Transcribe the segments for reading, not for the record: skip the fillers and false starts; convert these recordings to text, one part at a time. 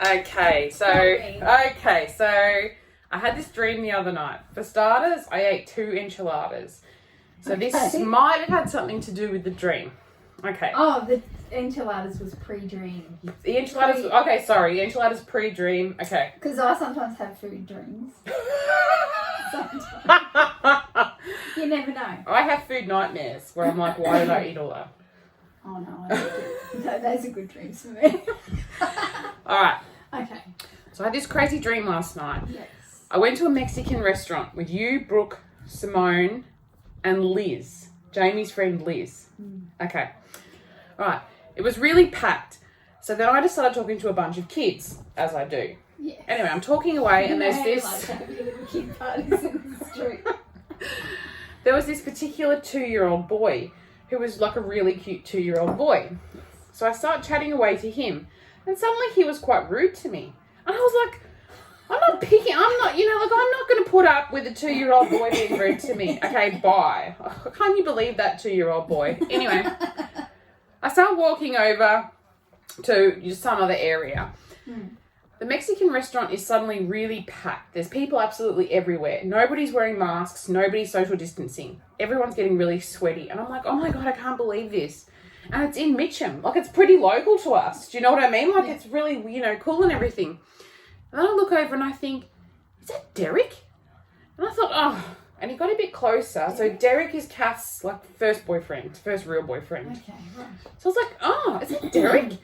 Okay, so I had this dream the other night. For starters, I ate 2 enchiladas. So this might have had something to do with the dream. Okay. Oh, the enchiladas was pre-dream. The enchiladas, okay, sorry, the enchiladas pre-dream. Okay. Because I sometimes have food dreams. You never know. I have food nightmares where I'm like, why did I eat all that? Oh no, those are good dreams for me. All right. Okay. So I had this crazy dream last night. Yes. I went to a Mexican restaurant with you, Brooke, Simone, and Liz. Jamie's friend Liz. Okay. All right. It was really packed. So then I just started talking to a bunch of kids, as I do. Yes. Anyway, I'm talking away and there's this... Like having little kid parties in the street. There was this particular 2-year-old boy who was like a really cute 2-year-old boy. So I started chatting away to him and suddenly he was quite rude to me. And I was like, I'm not, I'm not going to put up with a 2-year-old boy being rude to me. Okay, bye. Can't you believe that 2-year-old boy? Anyway, I started walking over to just some other area. The Mexican restaurant is suddenly really packed. There's people absolutely everywhere. Nobody's wearing masks. Nobody's social distancing. Everyone's getting really sweaty. And I'm like, oh my God, I can't believe this. And it's in Mitcham. Like, it's pretty local to us. Do you know what I mean? Like, it's really, cool and everything. And then I look over and I think, is that Derek? And I thought, oh. And he got a bit closer. So Derek is Kath's, first real boyfriend. Okay, right. So I was like, oh, is that Derek?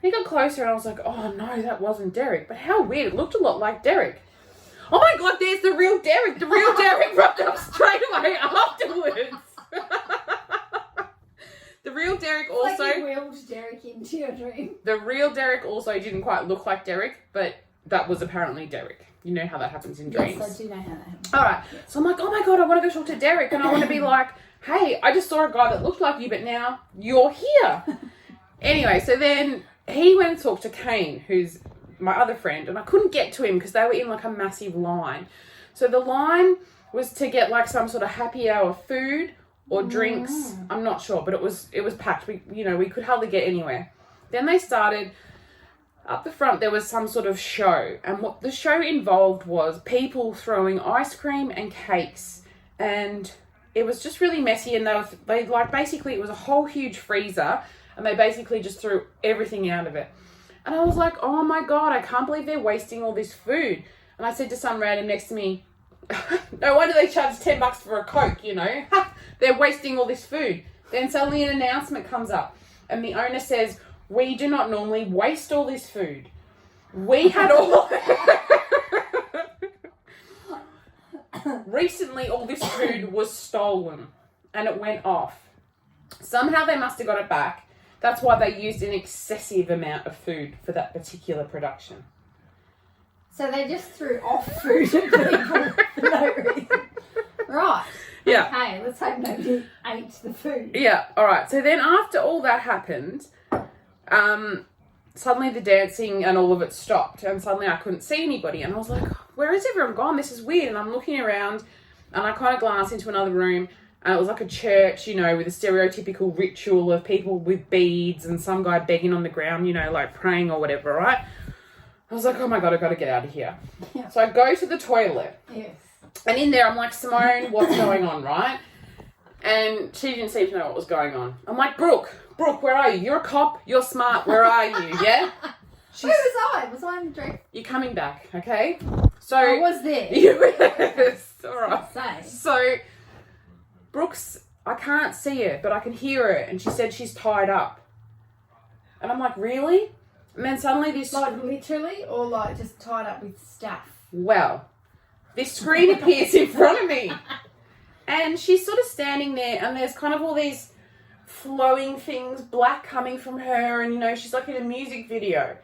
He got closer and I was like, oh no, that wasn't Derek. But how weird. It looked a lot like Derek. Oh my God, there's the real Derek. The real Derek rocked up straight away afterwards. The real Derek also... Like you wheeled Derek into your dream. The real Derek also didn't quite look like Derek, but that was apparently Derek. You know how that happens in dreams. Yes, I do know how that happens. All right. So I'm like, oh my God, I want to go talk to Derek. And I want to be like, hey, I just saw a guy that looked like you, but now you're here. Anyway, so then he went and talked to Kane, who's my other friend, and I couldn't get to him because they were in like a massive line. So the line was to get like some sort of happy hour food or drinks. I'm not sure, but it was packed. We could hardly get anywhere. Then they started up the front. There was some sort of show, and what the show involved was people throwing ice cream and cakes, and it was just really messy. And they basically it was a whole huge freezer. And they basically just threw everything out of it. And I was like, oh my God, I can't believe they're wasting all this food. And I said to some random next to me, no wonder they charge $10 for a Coke, They're wasting all this food. Then suddenly an announcement comes up. And the owner says, we do not normally waste all this food. We had all... Recently, all this food was stolen. And it went off. Somehow they must have got it back. That's why they used an excessive amount of food for that particular production. So they just threw off food at people for no reason. Right. Yeah. Okay, let's hope nobody ate the food. Yeah, all right. So then after all that happened, suddenly the dancing and all of it stopped. And suddenly I couldn't see anybody. And I was like, where is everyone gone? This is weird. And I'm looking around and I kind of glanced into another room. And it was like a church, with a stereotypical ritual of people with beads and some guy begging on the ground, like praying or whatever, right? I was like, oh my God, I've got to get out of here. Yeah. So I go to the toilet. Yes. And in there, I'm like, Simone, what's going on, right? And she didn't seem to know what was going on. I'm like, Brooke, where are you? You're a cop. You're smart. Where are you? Yeah? Where was I? Was I in the dream? You're coming back, okay? So I was there. Yes. All right. Say. So... Brooks, I can't see her, but I can hear her. And she said she's tied up. And I'm like, really? And then suddenly this... Like literally or like just tied up with stuff? Well, this screen appears in front of me. And she's sort of standing there and there's kind of all these flowing things, black coming from her. And, she's like in a music video.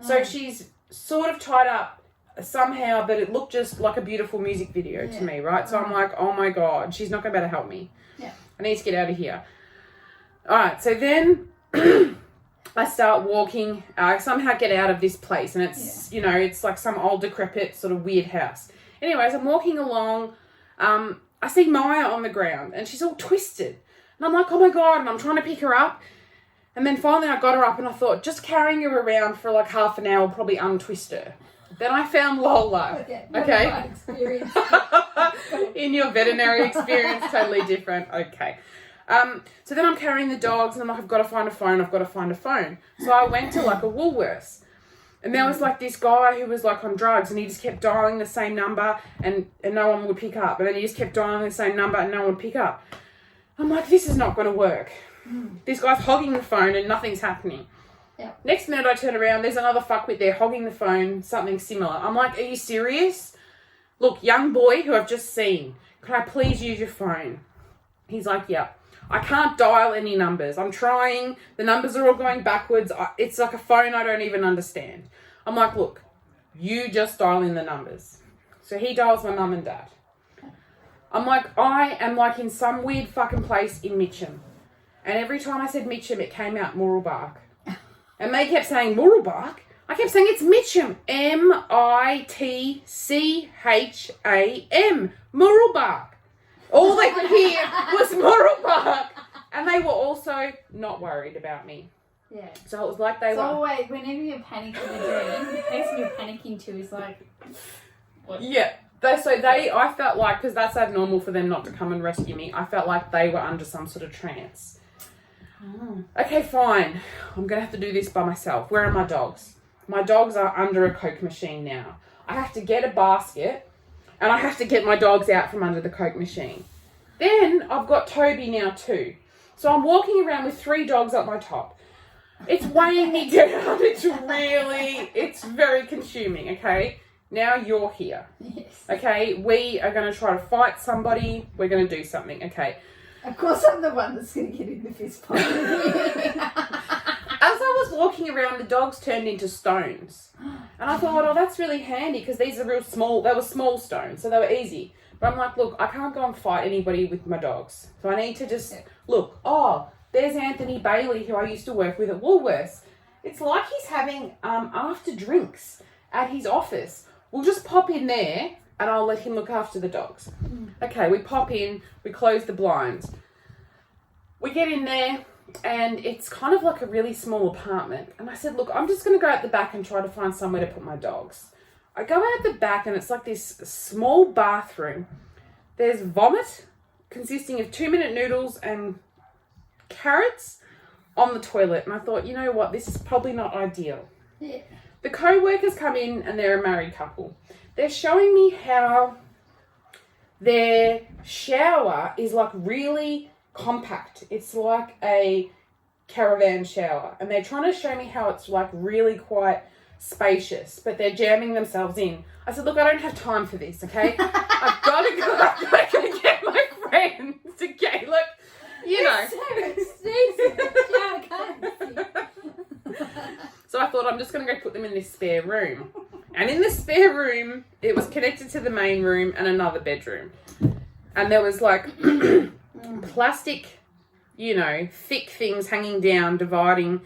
So she's sort of tied up somehow, but it looked just like a beautiful music video to me, right? So I'm like, oh my God, she's not going to be able to help me. Yeah. I need to get out of here. All right, so then I start walking. I somehow get out of this place, and it's, it's like some old decrepit sort of weird house. Anyways, I'm walking along. I see Maya on the ground, and she's all twisted. And I'm like, oh my God, and I'm trying to pick her up. And then finally I got her up and I thought, just carrying her around for like half an hour will probably untwist her. Then I found Lola. Okay. In your veterinary experience, totally different. Okay. So then I'm carrying the dogs and I'm like, I've got to find a phone. So I went to like a Woolworths. And there was like this guy who was like on drugs and he just kept dialing the same number and no one would pick up. And then he just kept dialing the same number and no one would pick up. I'm like, this is not going to work. This guy's hogging the phone and nothing's happening. Yep. Next minute I turn around, there's another fuckwit there hogging the phone, something similar. I'm like, are you serious? Look, young boy who I've just seen, can I please use your phone? He's like, yeah. I can't dial any numbers. I'm trying. The numbers are all going backwards. It's like a phone I don't even understand. I'm like, look, you just dial in the numbers. So he dials my mum and dad. I'm like, I am like in some weird fucking place in Mitcham. And every time I said Mitcham, it came out Mooroolbark. And they kept saying Mooroolbark. I kept saying it's Mitcham. M-I-T-C-H-A-M. Mooroolbark. All they could hear was Mooroolbark. And they were also not worried about me. Yeah. So it was like they were... always, whenever you're panicking in a dream, the person you're panicking to is like... What? Yeah. I felt like, because that's abnormal for them not to come and rescue me, I felt like they were under some sort of trance. Oh. Okay, fine. I'm going to have to do this by myself. Where are my dogs? My dogs are under a Coke machine now. I have to get a basket and I have to get my dogs out from under the Coke machine. Then I've got Toby now too. So I'm walking around with 3 dogs up my top. It's weighing me down. It's very consuming, okay? Now you're here. Yes. Okay? We are going to try to fight somebody. We're going to do something, okay? Of course I'm the one that's going to get in the fist fight. As I was walking around, the dogs turned into stones. And I thought, oh, that's really handy because these are real small. They were small stones, so they were easy. But I'm like, look, I can't go and fight anybody with my dogs. So I need to just look. Oh, there's Anthony Bailey, who I used to work with at Woolworths. It's like he's having after drinks at his office. We'll just pop in there and I'll let him look after the dogs. Okay, we pop in, we close the blinds. We get in there and it's kind of like a really small apartment. And I said, look, I'm just going to go out the back and try to find somewhere to put my dogs. I go out the back and it's like this small bathroom. There's vomit consisting of 2-minute noodles and carrots on the toilet. And I thought, you know what, this is probably not ideal. Yeah. The co-workers come in and they're a married couple. They're showing me how their shower is like really compact. It's like a caravan shower. And they're trying to show me how it's like really quite spacious, but they're jamming themselves in. I said, look, I don't have time for this, okay? I've got to go get my friends, okay? Look, you know. So I thought I'm just going to go put them in this spare room. And in the spare room, it was connected to the main room and another bedroom. And there was like plastic, you know, thick things hanging down, dividing.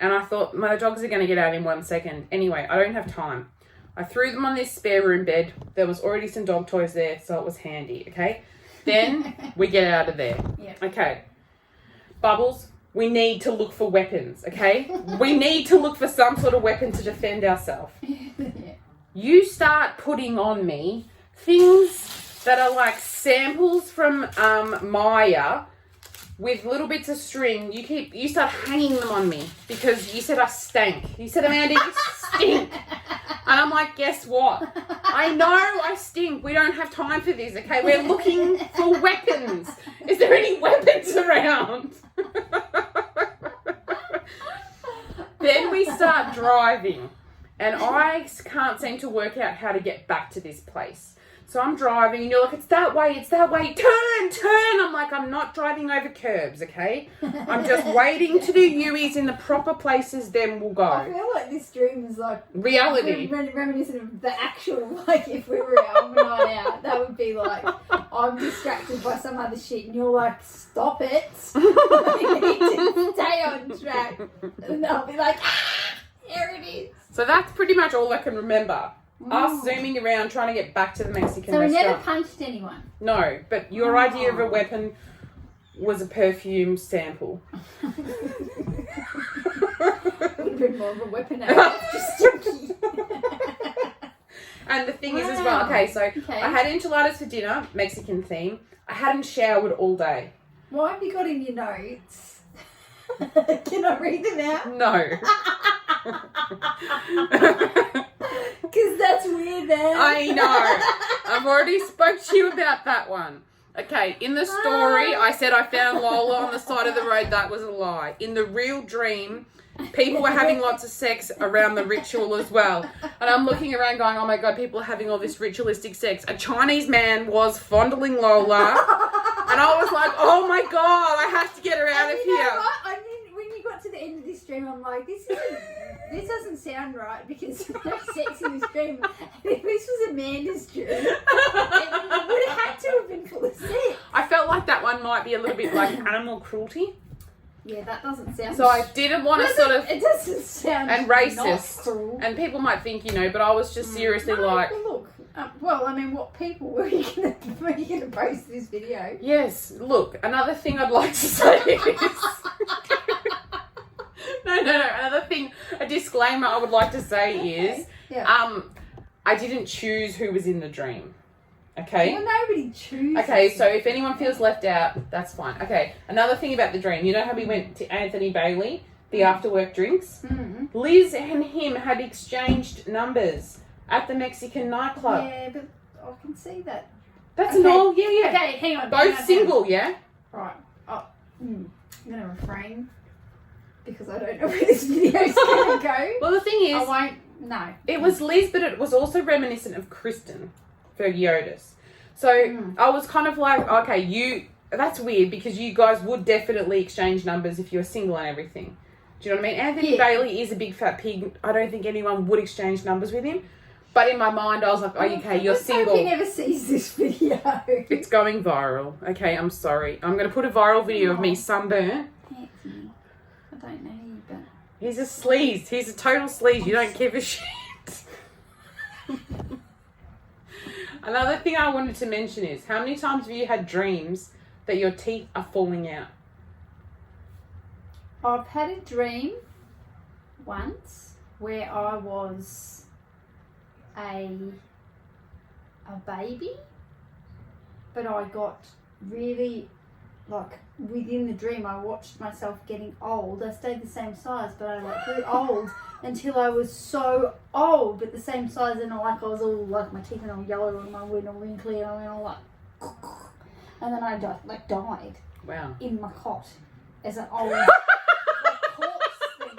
And I thought, my dogs are going to get out in 1 second. Anyway, I don't have time. I threw them on this spare room bed. There was already some dog toys there, so it was handy, okay? Then we get out of there. Yep. Okay. Bubbles, we need to look for weapons, okay? We need to look for some sort of weapon to defend ourselves. You start putting on me things that are like samples from Maya with little bits of string. You start hanging them on me because you said I stank. You said, Amanda, you stink. And I'm like, guess what? I know I stink. We don't have time for this, okay? We're looking for weapons. Is there any weapons around? Then we start driving. And I can't seem to work out how to get back to this place. So I'm driving and you're like, it's that way. Turn. I'm like, I'm not driving over curbs, okay? I'm just waiting to do U's in the proper places, then we'll go. I feel like this dream is like reality. Reminiscent of the actual, like if we were out on a night out, that would be like, I'm distracted by some other shit and you're like, stop it. You need to stay on track. And I'll be like, here it is. So that's pretty much all I can remember. Us zooming around trying to get back to the Mexican restaurant. So we restaurant. never punched anyone? No, but your idea of a weapon was a perfume sample. Would have been more of a weapon. Just stinky. And the thing is as well, okay, so I had enchiladas for dinner, Mexican theme. I hadn't showered all day. What have you got in your notes? Can I read them out? No. Because that's weird then. I know. I've already spoke to you about that one. Okay, in the story, I said I found Lola on the side of the road. That was a lie. In the real dream, people were having lots of sex around the ritual as well. And I'm looking around going, oh my God, people are having all this ritualistic sex. A Chinese man was fondling Lola. And I was like, oh my God, I have to get her out of you know here. what? I mean, when you got to the end of this dream, I'm like, this doesn't sound right because there's no sex in this dream. And if this was Amanda's dream, it would have had to have been full of sex. I felt like that one might be a little bit like animal cruelty. Yeah, that doesn't sound. So I didn't want to sort of. It doesn't sound. And not racist. cruel. And people might think, but I was just seriously like. But look. Well, I mean, what people were you gonna post this video? Yes. Look, another thing I'd like to say is. No. Another thing, a disclaimer I would like to say is, I didn't choose who was in the dream. Okay. Well, nobody chooses. Okay, so if anyone feels left out, that's fine. Okay, another thing about the dream. You know how we went to Anthony Bailey, the after work drinks? Mm-hmm. Liz and him had exchanged numbers at the Mexican nightclub. Yeah, but I can see that. That's an old, yeah. Okay, hang on. Both single, yeah? Right. I'm going to refrain because I don't know where this video's going to go. Well, the thing is, I won't, no. it was Liz, but it was also reminiscent of Kristen for Yotis. So I was kind of like, okay, that's weird because you guys would definitely exchange numbers if you were single and everything. Do you know what I mean? Anthony Bailey is a big fat pig. I don't think anyone would exchange numbers with him. But in my mind, I was like, okay, you're single. He never sees this video. It's going viral. Okay, I'm sorry. I'm going to put a viral video of me sunburnt. Anthony. I don't know you, but... He's a sleaze. He's a total sleaze. You don't give a shit. Another thing I wanted to mention is, how many times have you had dreams that your teeth are falling out? I've had a dream once where I was a baby, but I got really, like, within the dream I watched myself getting old. I stayed the same size, but I grew old until I was so old, but the same size, and I was all like, my teeth were all yellow and my were all wrinkly and I went all like, and then I died. Wow. In my cot as an old corpse thing.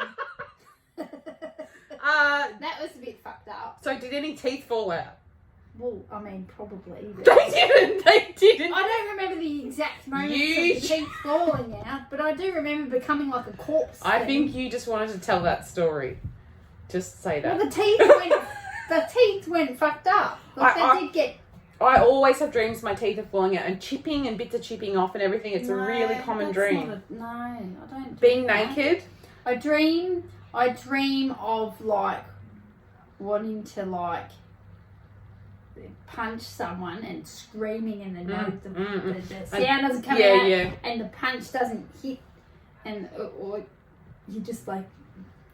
That was a bit fucked up. So did any teeth fall out? Well, I mean, probably. But They didn't. I don't remember the exact moment of the teeth falling out, but I do remember becoming like a corpse. I think you just wanted to tell that story. Just say that. Well, the teeth went fucked up. Like, they did get... I always have dreams my teeth are falling out and chipping and bits are chipping off and everything. It's a really common dream. No, I don't. Being naked? I dream of, like, wanting to, like, punch someone and screaming and the sound doesn't come out and the punch doesn't hit and or you just like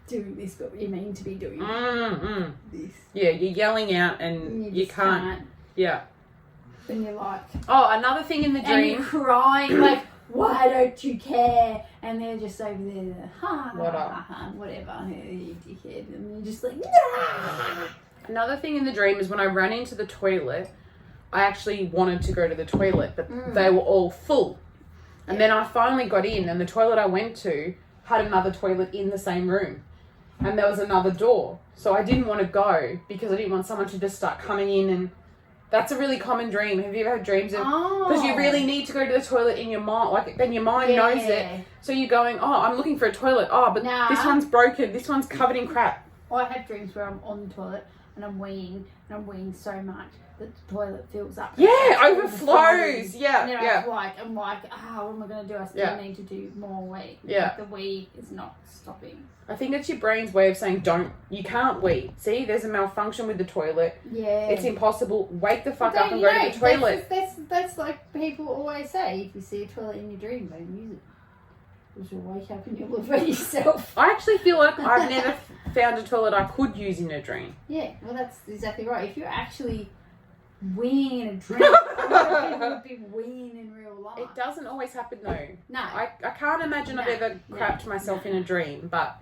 doing this but you mean to be doing this. Yeah, you're yelling out and you can't. Yeah. And you're like... Oh, another thing in the dream. And you're crying like, why don't you care? And they're just over there, whatever, you dickhead. And you're just like, nah! Another thing in the dream is when I ran into the toilet, I actually wanted to go to the toilet, but they were all full. And then I finally got in, and the toilet I went to had another toilet in the same room. And there was another door. So I didn't want to go because I didn't want someone to just start coming in. And that's a really common dream. Have you ever had dreams of... Because you really need to go to the toilet in your mind. Like, then your mind knows it. So you're going, I'm looking for a toilet. Oh, but this one's broken. This one's covered in crap. I have dreams where I'm on the toilet and I'm weeing so much that the toilet fills up. Yeah, overflows. Yeah, and yeah. I'm like, what am I going to do? I still need to do more wee. Yeah. Like the wee is not stopping. I think it's your brain's way of saying, you can't wee. See, there's a malfunction with the toilet. Yeah. It's impossible. Wake the fuck up and go to the toilet. That's like people always say, if you see a toilet in your dream, don't use it. Because you'll wake up and you'll look at yourself. I actually feel like I've never found a toilet I could use in a dream. Yeah, well, that's exactly right. If you're actually weeing in a dream, a lot of people would be weeing in real life. It doesn't always happen though. No. I can't imagine No. I've ever crapped myself No. in a dream, but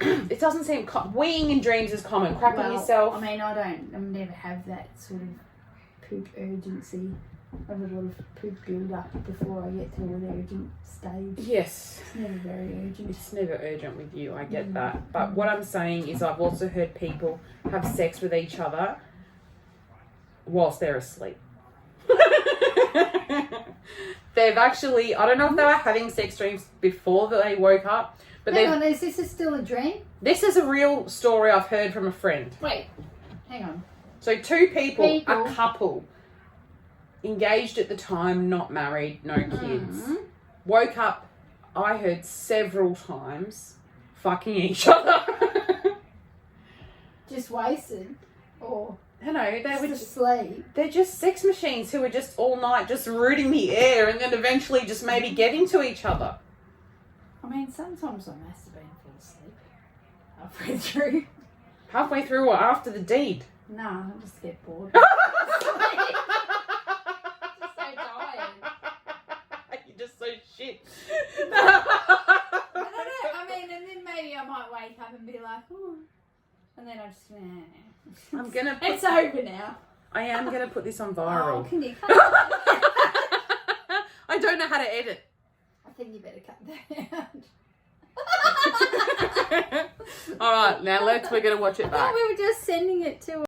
it doesn't seem... weeing in dreams is common. Crapping yourself... I mean, I never have that sort of poop urgency. I have a lot of poop build up before I get to an urgent stage. Yes. It's never very urgent. It's never urgent with you, I get that. But what I'm saying is I've also heard people have sex with each other whilst they're asleep. They've actually... I don't know if they were having sex dreams before they woke up, but Hang on, is this still a dream? this is a real story I've heard from a friend. Wait, hang on. So two people, a couple, engaged at the time, not married, no kids, woke up, I heard several times, fucking each other. Just wasted? Or I know, they were just asleep? they're just sex machines who are just all night just rooting the air and then eventually just maybe getting to each other. I mean, sometimes I masturbate and fall asleep halfway through. Halfway through or after the deed. Nah, I just get bored. You're just so shit. I mean, and then maybe I might wake up and be like, oh, and then I just, I'm gonna put, it's over now. I am gonna put this on Oh, viral. can you cut that? I don't know how to edit. I think you better cut that out. All right, now we're gonna watch it I back. thought we were just sending it to